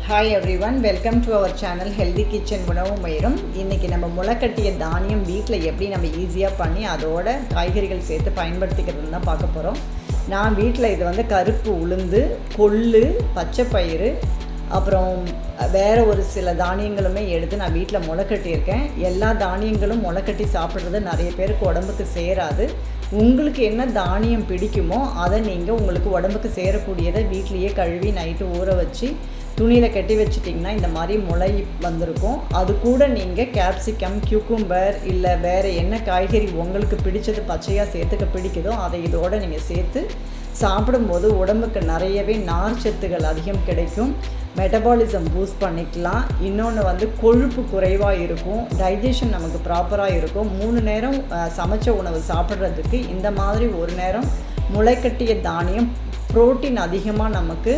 Hi everyone, welcome to our channel healthy kitchen உணவு மயிரும். இன்றைக்கி நம்ம முளைக்கட்டிய தானியம் வீட்டில் எப்படி நம்ம ஈஸியாக பண்ணி அதோட காய்கறிகள் சேர்த்து பயன்படுத்திக்கிறதுன்னு தான் பார்க்க போகிறோம். நான் வீட்டில் இது கருப்பு உளுந்து, கொள்ளு, பச்சை பயிறு, அப்புறம் வேறு ஒரு சில தானியங்களுமே எடுத்து நான் வீட்டில் முளைக்கட்டியிருக்கேன். எல்லா தானியங்களும் முளைக்கட்டி சாப்பிட்றது நிறைய பேருக்கு உடம்புக்கு சேராது. உங்களுக்கு என்ன தானியம் பிடிக்குமோ அதை நீங்கள் உங்களுக்கு உடம்புக்கு சேரக்கூடியதை வீட்லேயே கழுவி நைட்டு ஊற வச்சு துணியில் கட்டி வச்சிட்டிங்கன்னா இந்த மாதிரி முளை வந்திருக்கும். அது கூட நீங்கள் கேப்சிகம், கியூக்கும்பர் இல்லை வேறு என்ன காய்கறி உங்களுக்கு பிடிச்சது பச்சையாக சேர்த்துக்க பிடிக்குதோ அதை இதோடு நீங்கள் சேர்த்து சாப்பிடும்போது உடம்புக்கு நிறையவே நார் சத்துகள் அதிகம் கிடைக்கும். மெட்டபாலிசம் பூஸ்ட் பண்ணிக்கலாம். இன்னொன்று கொழுப்பு குறைவாக இருக்கும், டைஜஷன் நமக்கு ப்ராப்பராக இருக்கும். 3 நேரம் சமைச்ச உணவு சாப்பிட்றதுக்கு இந்த மாதிரி ஒரு நேரம் முளைக்கட்டிய தானியம் புரோட்டீன் அதிகமாக நமக்கு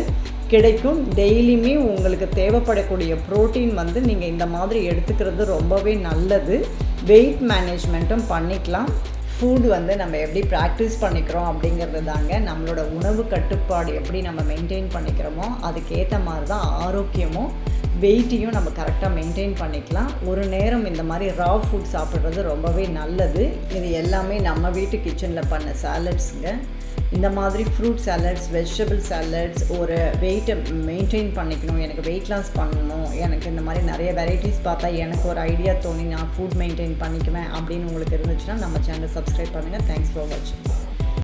கிடைக்கும். டெய்லியுமே உங்களுக்கு தேவைப்படக்கூடிய புரோட்டீன் நீங்கள் இந்த மாதிரி எடுத்துக்கிறது ரொம்பவே நல்லது. வெயிட் மேனேஜ்மெண்ட்டும் பண்ணிக்கலாம். ஃபுட் நம்ம எப்படி ப்ராக்டிஸ் பண்ணிக்கிறோம் அப்படிங்கிறது தாங்க. நம்மளோட உணவு கட்டுப்பாடு எப்படி நம்ம மெயின்டைன் பண்ணிக்கிறோமோ அதுக்கேற்ற மாதிரி தான் ஆரோக்கியமும் வெயிட்டையும் நம்ம கரெக்டாக மெயின்டைன் பண்ணிக்கலாம். ஒரு நேரம் இந்த மாதிரி ரா ஃபுட் சாப்பிட்றது ரொம்பவே நல்லது. இது எல்லாமே நம்ம வீட்டு கிச்சனில் பண்ண சாலட்ஸுங்க. இந்த மாதிரி ஃப்ரூட் சாலட்ஸ், வெஜிடபிள் சாலட்ஸ், ஒரு வெயிட்டை மெயின்டைன் பண்ணிக்கணும், எனக்கு வெயிட் லாஸ் பண்ணணும், எனக்கு இந்த மாதிரி நிறைய வெரைட்டிஸ் பார்த்தா எனக்கு ஒரு ஐடியா தோணி நான் ஃபுட் மெயின்டைன் பண்ணிக்குவேன் அப்படின்னு உங்களுக்கு இருந்துச்சுன்னா நம்ம சேனலை சப்ஸ்கிரைப் பண்ணுங்கள். தேங்க்ஸ் ஃபார் வாட்சிங்.